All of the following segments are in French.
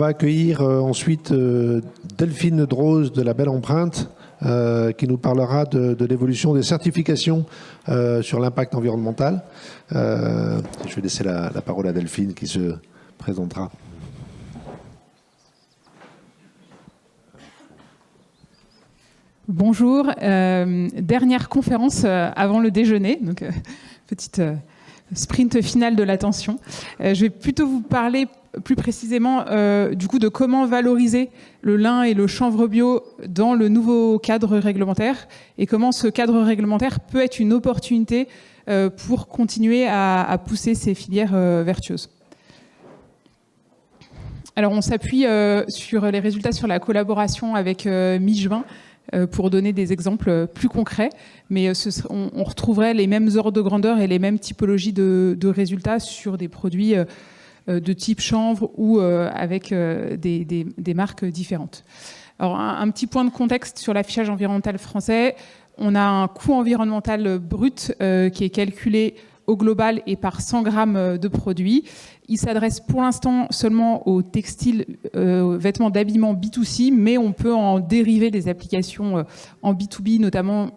va accueillir ensuite Delphine Droz de la Belle Empreinte, qui nous parlera de l'évolution des certifications sur l'impact environnemental. Je vais laisser la parole à Delphine qui se présentera. Bonjour, dernière conférence avant le déjeuner, donc petite sprint final de l'attention. Je vais plutôt vous parler plus précisément du coup de comment valoriser le lin et le chanvre bio dans le nouveau cadre réglementaire et comment ce cadre réglementaire peut être une opportunité pour continuer à pousser ces filières vertueuses. Alors on s'appuie sur les résultats sur la collaboration avec Michevin pour donner des exemples plus concrets, mais on retrouverait les mêmes ordres de grandeur et les mêmes typologies de résultats sur des produits de type chanvre ou avec des marques différentes. Alors un petit point de contexte sur l'affichage environnemental français. On a un coût environnemental brut qui est calculé au global et par 100 grammes de produits. Il s'adresse pour l'instant seulement aux textiles, vêtements d'habillement B2C, mais on peut en dériver des applications en B2B, notamment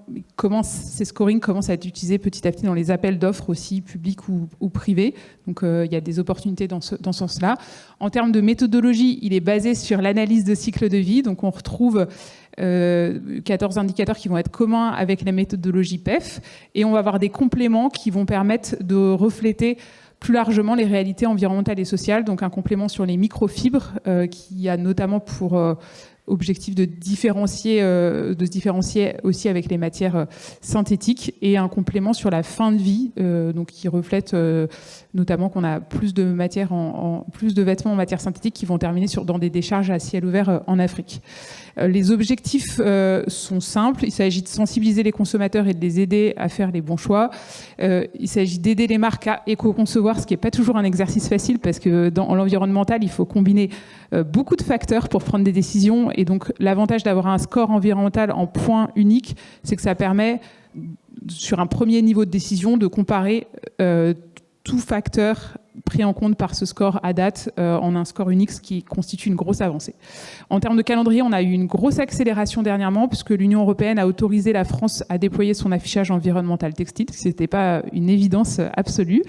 ces scorings commencent à être utilisés petit à petit dans les appels d'offres aussi, publics ou privés. Donc il y a des opportunités dans ce sens-là. En termes de méthodologie, il est basé sur l'analyse de cycle de vie. Donc on retrouve 14 indicateurs qui vont être communs avec la méthodologie PEF, et on va avoir des compléments qui vont permettre de refléter plus largement les réalités environnementales et sociales, donc un complément sur les microfibres qui a notamment pour objectif de se différencier aussi avec les matières synthétiques, et un complément sur la fin de vie, donc qui reflète notamment qu'on a plus de plus de vêtements en matière synthétique qui vont terminer dans des décharges à ciel ouvert en Afrique. Les objectifs sont simples. Il s'agit de sensibiliser les consommateurs et de les aider à faire les bons choix. Il s'agit d'aider les marques à éco-concevoir, ce qui n'est pas toujours un exercice facile parce que dans l'environnemental, il faut combiner beaucoup de facteurs pour prendre des décisions. Et donc, l'avantage d'avoir un score environnemental en point unique, c'est que ça permet, sur un premier niveau de décision, de comparer tout facteur pris en compte par ce score à date en un score unique, ce qui constitue une grosse avancée. En termes de calendrier, on a eu une grosse accélération dernièrement puisque l'Union européenne a autorisé la France à déployer son affichage environnemental textile, ce qui n'était pas une évidence absolue.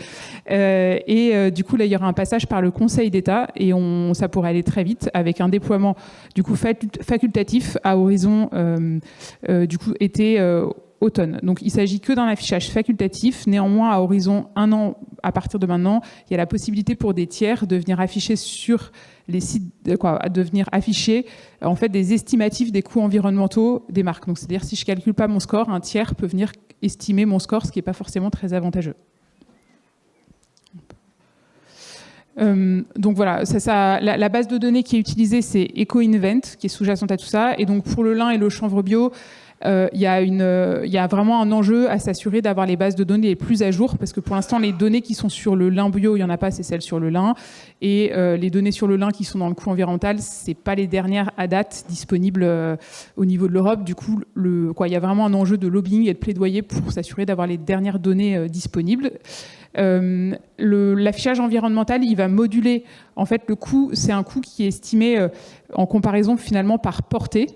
Du coup, là, il y aura un passage par le Conseil d'État et ça pourrait aller très vite avec un déploiement du coup facultatif à horizon du coup été automne. Donc il ne s'agit que d'un affichage facultatif. Néanmoins, à horizon 1 an, à partir de maintenant, il y a la possibilité pour des tiers de venir afficher sur les sites, de venir afficher en fait des estimatifs des coûts environnementaux des marques. Donc c'est-à-dire si je calcule pas mon score, un tiers peut venir estimer mon score, ce qui n'est pas forcément très avantageux. Donc voilà, la base de données qui est utilisée, c'est EcoInvent, qui est sous-jacente à tout ça. Et donc pour le lin et le chanvre bio, il y a vraiment un enjeu à s'assurer d'avoir les bases de données les plus à jour, parce que pour l'instant, les données qui sont sur le lin bio, il n'y en a pas, c'est celles sur le lin. Et les données sur le lin qui sont dans le coût environnemental, c'est pas les dernières à date disponibles au niveau de l'Europe. Du coup, il y a vraiment un enjeu de lobbying et de plaidoyer pour s'assurer d'avoir les dernières données disponibles. L'affichage environnemental, il va moduler en fait le coût. C'est un coût qui est estimé en comparaison finalement par portée,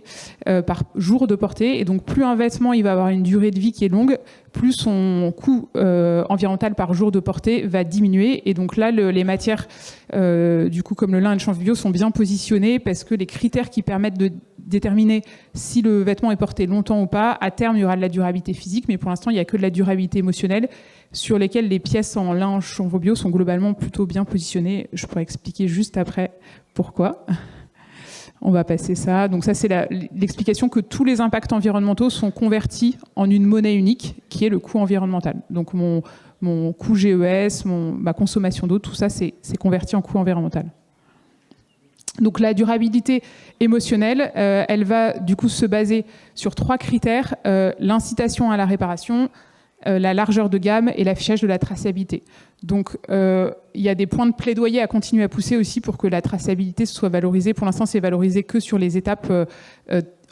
par jour de portée. Et donc plus un vêtement il va avoir une durée de vie qui est longue, plus son coût environnemental par jour de portée va diminuer. Et donc là, les matières du coup comme le lin et le chanvre bio sont bien positionnées parce que les critères qui permettent de déterminer si le vêtement est porté longtemps ou pas, à terme il y aura de la durabilité physique, mais pour l'instant il n'y a que de la durabilité émotionnelle sur lesquelles les pièces en lin chanvre bio sont globalement plutôt bien positionnées. Je pourrais expliquer juste après pourquoi. On va passer ça. Donc ça, c'est l'explication que tous les impacts environnementaux sont convertis en une monnaie unique, qui est le coût environnemental. Donc mon coût GES, ma consommation d'eau, tout ça, c'est converti en coût environnemental. Donc la durabilité émotionnelle, elle va du coup se baser sur 3 critères, l'incitation à la réparation, la largeur de gamme et l'affichage de la traçabilité. Donc, il y a des points de plaidoyer à continuer à pousser aussi pour que la traçabilité soit valorisée. Pour l'instant, c'est valorisé que sur les étapes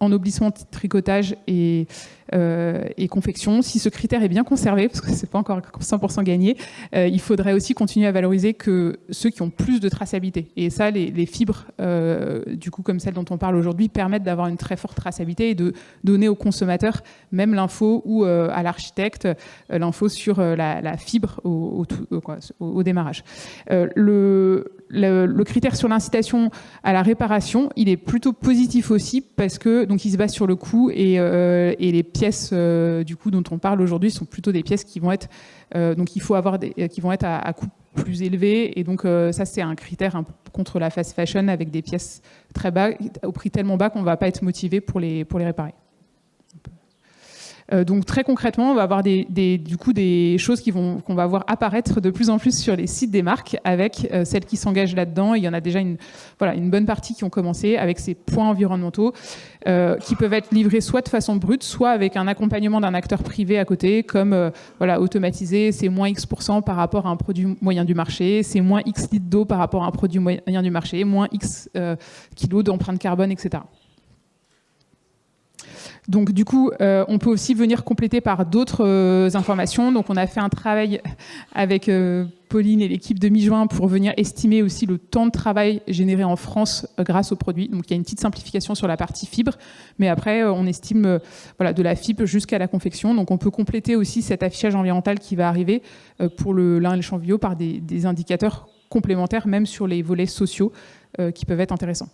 ennoblissement, tricotage et confection. Si ce critère est bien conservé, parce que c'est pas encore 100% gagné, il faudrait aussi continuer à valoriser que ceux qui ont plus de traçabilité. Et ça, les fibres, du coup, comme celle dont on parle aujourd'hui, permettent d'avoir une très forte traçabilité et de donner aux consommateurs même l'info ou à l'architecte l'info sur la fibre au démarrage. Le critère sur l'incitation à la réparation, il est plutôt positif aussi parce que donc il se base sur le coût et les pièces du coup dont on parle aujourd'hui sont plutôt des pièces qui vont être donc il faut avoir qui vont être à coût plus élevé et donc ça c'est un critère un peu contre la fast fashion avec des pièces très bas au prix tellement bas qu'on va pas être motivé pour les réparer. Donc très concrètement, on va avoir du coup des choses qu'on va voir apparaître de plus en plus sur les sites des marques avec celles qui s'engagent là-dedans. Il y en a déjà une bonne partie qui ont commencé avec ces points environnementaux qui peuvent être livrés soit de façon brute, soit avec un accompagnement d'un acteur privé à côté, comme automatisé, c'est moins X% par rapport à un produit moyen du marché, c'est moins X litres d'eau par rapport à un produit moyen du marché, moins X kilos d'empreinte carbone, etc. Donc du coup, on peut aussi venir compléter par d'autres informations. Donc on a fait un travail avec Pauline et l'équipe de Mi-Juin pour venir estimer aussi le temps de travail généré en France grâce aux produits. Donc il y a une petite simplification sur la partie fibre, mais après on estime de la fibre jusqu'à la confection. Donc on peut compléter aussi cet affichage environnemental qui va arriver pour le lin et le chanvre par des indicateurs complémentaires, même sur les volets sociaux qui peuvent être intéressants.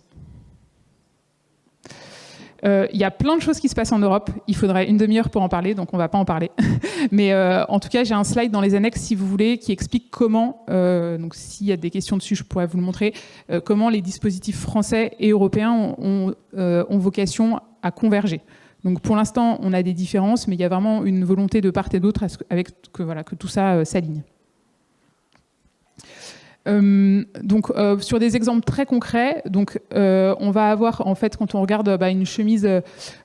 Il y a plein de choses qui se passent en Europe. Il faudrait une demi-heure pour en parler, donc on ne va pas en parler. Mais en tout cas, j'ai un slide dans les annexes, si vous voulez, qui explique comment, donc s'il y a des questions dessus, je pourrais vous le montrer, comment les dispositifs français et européens ont vocation à converger. Donc pour l'instant, on a des différences, mais il y a vraiment une volonté de part et d'autre que tout ça s'aligne. Sur des exemples très concrets, on va avoir en fait quand on regarde une chemise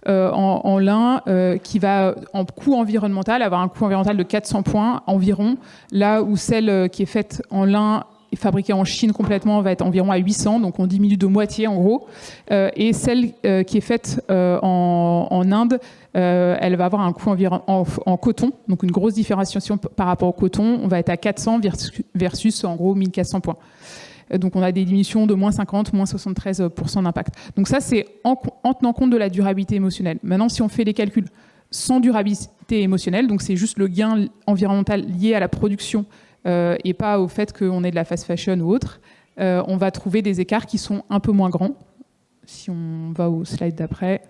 en lin qui va en coût environnemental avoir un coût environnemental de 400 points environ, là où celle qui est faite en lin et fabriquée en Chine complètement va être environ à 800, donc on diminue de moitié en gros, et celle qui est faite en Inde, elle va avoir un coût en coton, donc une grosse différenciation par rapport au coton, on va être à 400 versus en gros 1400 points. Donc on a des diminutions de moins 50, moins 73% d'impact. Donc ça c'est en tenant compte de la durabilité émotionnelle. Maintenant si on fait les calculs sans durabilité émotionnelle, donc c'est juste le gain environnemental lié à la production et pas au fait qu'on ait de la fast fashion ou autre, on va trouver des écarts qui sont un peu moins grands. Si on va au slide d'après,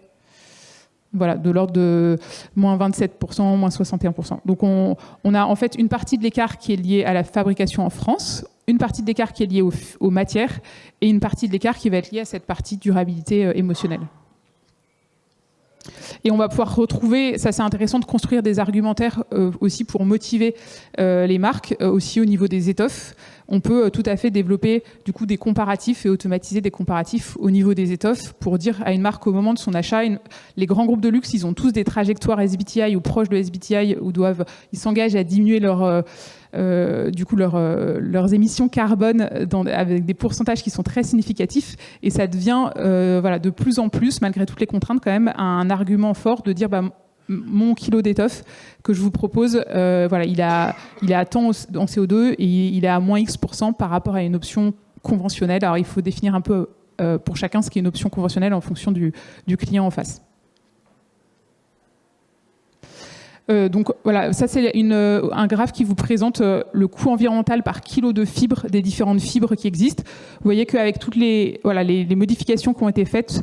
voilà, de l'ordre de moins 27%, moins 61%. Donc on a en fait une partie de l'écart qui est liée à la fabrication en France, une partie de l'écart qui est liée aux matières et une partie de l'écart qui va être liée à cette partie durabilité émotionnelle. Et on va pouvoir retrouver, ça c'est intéressant de construire des argumentaires aussi pour motiver les marques, aussi au niveau des étoffes. On peut tout à fait développer du coup des comparatifs et automatiser des comparatifs au niveau des étoffes pour dire à une marque au moment de son achat, les grands groupes de luxe, ils ont tous des trajectoires SBTI ou proches de SBTI où ils s'engagent à diminuer leurs émissions carbone avec des pourcentages qui sont très significatifs, et ça devient de plus en plus, malgré toutes les contraintes, quand même un argument fort de dire mon kilo d'étoffe que je vous propose, il est à tant en CO2 et il est à moins X% par rapport à une option conventionnelle. Alors il faut définir un peu pour chacun ce qui est une option conventionnelle en fonction du client en face. Ça c'est un graphe qui vous présente le coût environnemental par kilo de fibres des différentes fibres qui existent. Vous voyez qu'avec toutes les modifications qui ont été faites,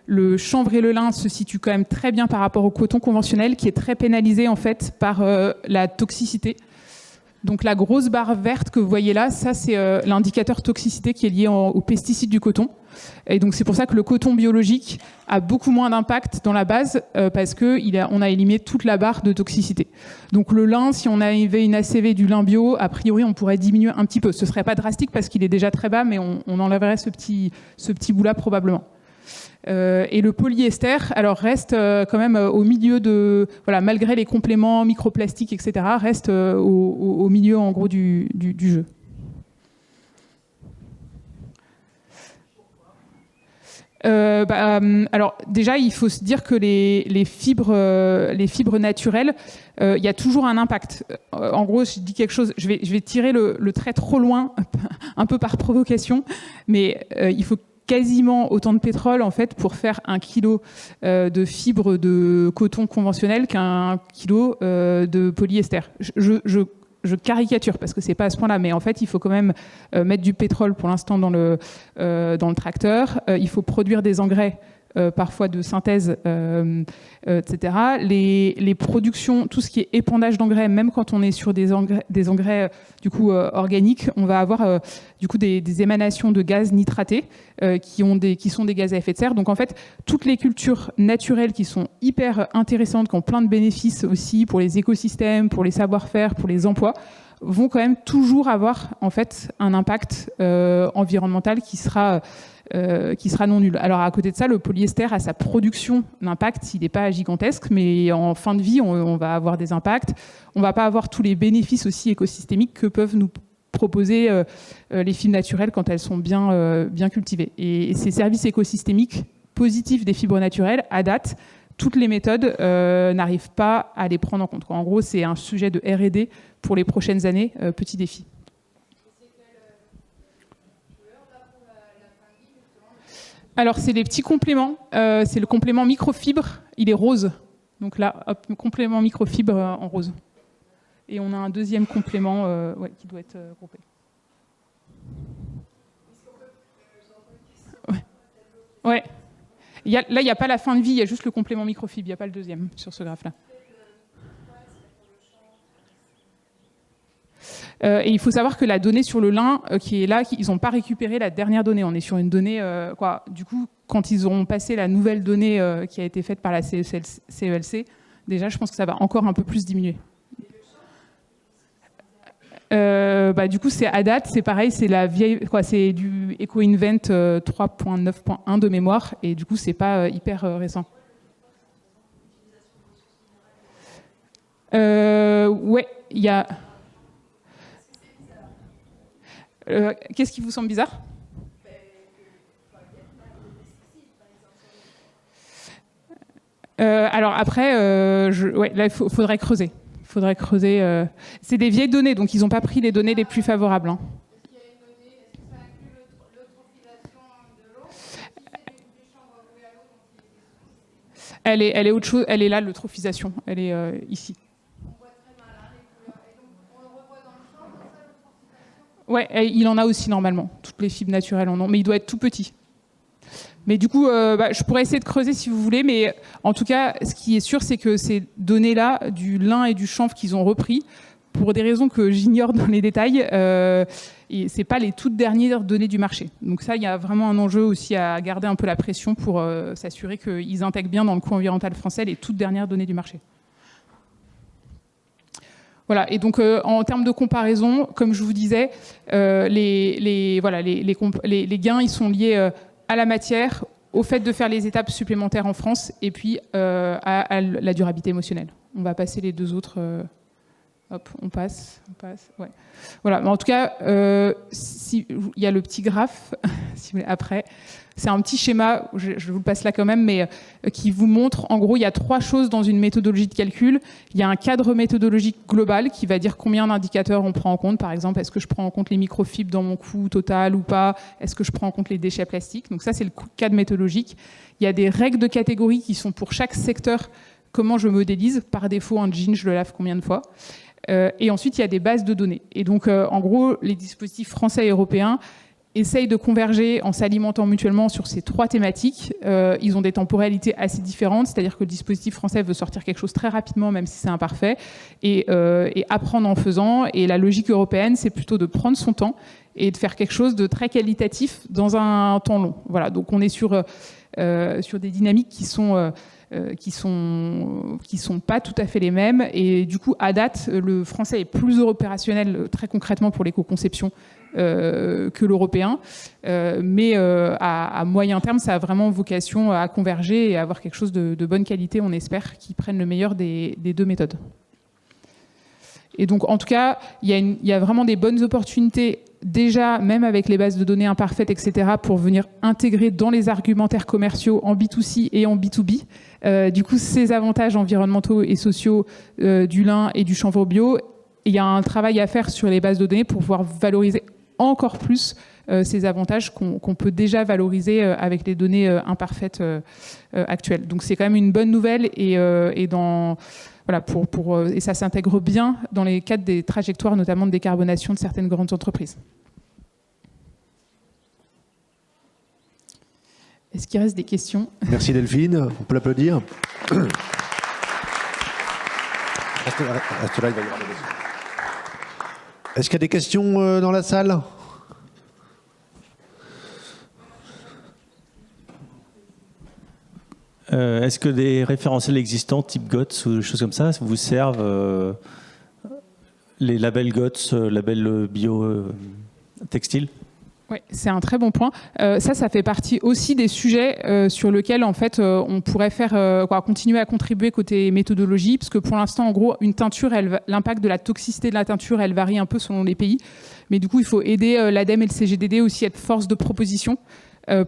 le chanvre et le lin se situent quand même très bien par rapport au coton conventionnel qui est très pénalisé en fait par la toxicité. Donc la grosse barre verte que vous voyez là, ça c'est l'indicateur toxicité qui est lié aux pesticides du coton. Et donc c'est pour ça que le coton biologique a beaucoup moins d'impact dans la base parce qu'on a éliminé toute la barre de toxicité. Donc le lin, si on avait une ACV du lin bio, a priori on pourrait diminuer un petit peu. Ce serait pas drastique parce qu'il est déjà très bas, mais on enlèverait ce petit bout-là probablement. Et le polyester, alors reste quand même au milieu de, malgré les compléments microplastiques, etc., reste au milieu en gros du jeu. Alors déjà, il faut se dire que les fibres naturelles, il y a toujours un impact. En gros, je dis quelque chose, je vais tirer le trait trop loin, un peu par provocation, mais il faut quasiment autant de pétrole en fait pour faire 1 kilo de fibres de coton conventionnel qu'un kilo de polyester. Je caricature parce que c'est pas à ce point-là, mais en fait, il faut quand même mettre du pétrole pour l'instant dans le tracteur. Il faut produire des engrais, parfois de synthèse, etc. Les productions, tout ce qui est épandage d'engrais, même quand on est sur des engrais du coup organiques, on va avoir du coup des émanations de gaz nitratés qui sont des gaz à effet de serre. Donc en fait, toutes les cultures naturelles qui sont hyper intéressantes, qui ont plein de bénéfices aussi pour les écosystèmes, pour les savoir-faire, pour les emplois, vont quand même toujours avoir en fait un impact environnemental qui sera non nul. Alors à côté de ça, le polyester a sa production d'impact, il n'est pas gigantesque, mais en fin de vie, on va avoir des impacts. On ne va pas avoir tous les bénéfices aussi écosystémiques que peuvent nous proposer les fibres naturelles quand elles sont bien cultivées. Et ces services écosystémiques positifs des fibres naturelles, à date, toutes les méthodes n'arrivent pas à les prendre en compte. En gros, c'est un sujet de R&D pour les prochaines années, petit défi. Alors, c'est des petits compléments. C'est le complément microfibre. Il est rose. Donc là, hop, complément microfibre en rose. Et on a un deuxième complément qui doit être groupé. Ouais. Là, il n'y a pas la fin de vie, il y a juste le complément microfibre. Il n'y a pas le deuxième sur ce graphe-là. Et il faut savoir que la donnée sur le lin qui est là, ils n'ont pas récupéré la dernière donnée. On est sur une donnée... Du coup, quand ils auront passé la nouvelle donnée qui a été faite par la CELC, déjà, je pense que ça va encore un peu plus diminuer. Du coup, c'est à date, c'est pareil, c'est la vieille, c'est du EcoInvent 3.9.1 de mémoire, et du coup, c'est pas hyper récent. Ouais, il y a. Qu'est-ce qui vous semble bizarre ? Alors après, là, il faudrait creuser. C'est des vieilles données, donc ils n'ont pas pris les données les plus favorables. Hein. Est-ce qu'il y a une donnée, est-ce que ça inclut l'eutrophisation de l'eau, du chambre voué à l'eau? Elle est autre chose, elle est là, l'eutrophisation, elle est ici. On voit très mal les couleurs. Et donc on le revoit dans le champ, comme ça, l'eutrophisation? Ouais, il en a aussi normalement. Toutes les fibres naturelles en ont, mais il doit être tout petit. Mais du coup, je pourrais essayer de creuser si vous voulez, mais en tout cas, ce qui est sûr, c'est que ces données-là, du lin et du chanvre qu'ils ont repris, pour des raisons que j'ignore dans les détails, c'est pas les toutes dernières données du marché. Donc ça, il y a vraiment un enjeu aussi à garder un peu la pression pour s'assurer qu'ils intègrent bien dans le coût environnemental français les toutes dernières données du marché. Voilà, et donc en termes de comparaison, comme je vous disais, les gains, ils sont liés à la matière, au fait de faire les étapes supplémentaires en France, et puis à la durabilité émotionnelle. On va passer les deux autres. Hop, on passe. Ouais. Voilà. Mais en tout cas, il y a le petit graphe, si vous voulez, après. C'est un petit schéma, je vous le passe là quand même, mais qui vous montre, en gros, il y a 3 choses dans une méthodologie de calcul. Il y a un cadre méthodologique global qui va dire combien d'indicateurs on prend en compte. Par exemple, est-ce que je prends en compte les microfibres dans mon coût total ou pas? Est-ce que je prends en compte les déchets plastiques? Donc ça, c'est le cadre méthodologique. Il y a des règles de catégorie qui sont pour chaque secteur. Comment je modélise? Par défaut, un jean, je le lave combien de fois? Et ensuite, il y a des bases de données. Et donc, en gros, les dispositifs français et européens essayent de converger en s'alimentant mutuellement sur ces 3 thématiques. Ils ont des temporalités assez différentes, c'est-à-dire que le dispositif français veut sortir quelque chose très rapidement, même si c'est imparfait, et apprendre en faisant. Et la logique européenne, c'est plutôt de prendre son temps et de faire quelque chose de très qualitatif dans un temps long. Voilà, donc on est sur des dynamiques qui sont pas tout à fait les mêmes, et du coup à date le français est plus opérationnel très concrètement pour l'éco-conception que l'européen, mais à moyen terme ça a vraiment vocation à converger et à avoir quelque chose de bonne qualité, on espère, qui prenne le meilleur des 2 méthodes. Et donc en tout cas il y a vraiment des bonnes opportunités déjà, même avec les bases de données imparfaites, etc., pour venir intégrer dans les argumentaires commerciaux en B2C et en B2B. Du coup, ces avantages environnementaux et sociaux du lin et du chanvre bio, il y a un travail à faire sur les bases de données pour pouvoir valoriser encore plus ces avantages qu'on peut déjà valoriser avec les données imparfaites actuelles. Donc c'est quand même une bonne nouvelle et voilà, et ça s'intègre bien dans les cadres des trajectoires, notamment de décarbonation de certaines grandes entreprises. Est-ce qu'il reste des questions? Merci Delphine, on peut l'applaudir. Reste là, il va y avoir des questions. Est-ce qu'il y a des questions dans la salle? Est-ce que des référentiels existants, type GOTS ou des choses comme ça, vous servent les labels GOTS, labels bio textile? Oui, c'est un très bon point. Ça fait partie aussi des sujets sur lesquels en fait on pourrait continuer à contribuer côté méthodologie, parce que pour l'instant, en gros, une teinture, l'impact de la toxicité de la teinture, elle varie un peu selon les pays. Mais du coup, il faut aider l'ADEME et le CGDD aussi à être force de proposition.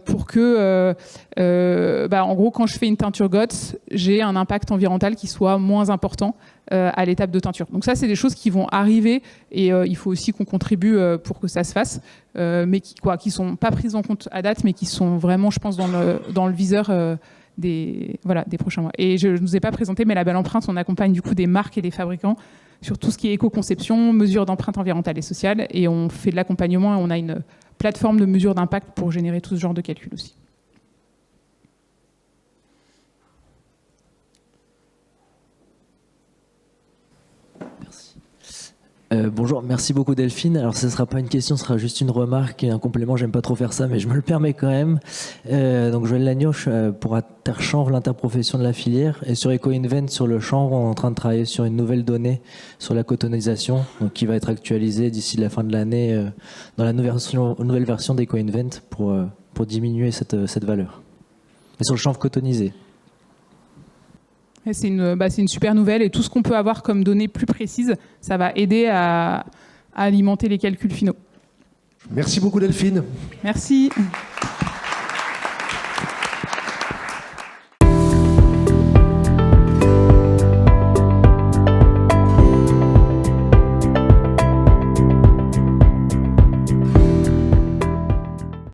Pour que, en gros, quand je fais une teinture GOTS, j'ai un impact environnemental qui soit moins important à l'étape de teinture. Donc ça, c'est des choses qui vont arriver et il faut aussi qu'on contribue pour que ça se fasse, mais qui sont pas prises en compte à date, mais qui sont vraiment, je pense, dans le viseur des prochains mois. Et je ne vous ai pas présenté, mais la Belle Empreinte, on accompagne du coup des marques et des fabricants sur tout ce qui est éco-conception, mesure d'empreinte environnementale et sociale, et on fait de l'accompagnement et on a une plateforme de mesure d'impact pour générer tout ce genre de calcul aussi. Merci. Bonjour, merci beaucoup Delphine. Alors ce ne sera pas une question, ce sera juste une remarque et un complément. J'aime pas trop faire ça, mais je me le permets quand même. Donc Joël Lagnoche, pour Interchanvre, l'interprofession de la filière, et sur EcoInvent, sur le chanvre, on est en train de travailler sur une nouvelle donnée sur la cotonisation, donc qui va être actualisée d'ici la fin de l'année dans la nouvelle version d'EcoInvent pour diminuer cette valeur. Et sur le chanvre cotonisé. C'est une super nouvelle et tout ce qu'on peut avoir comme données plus précises, ça va aider à alimenter les calculs finaux. Merci beaucoup Delphine. Merci.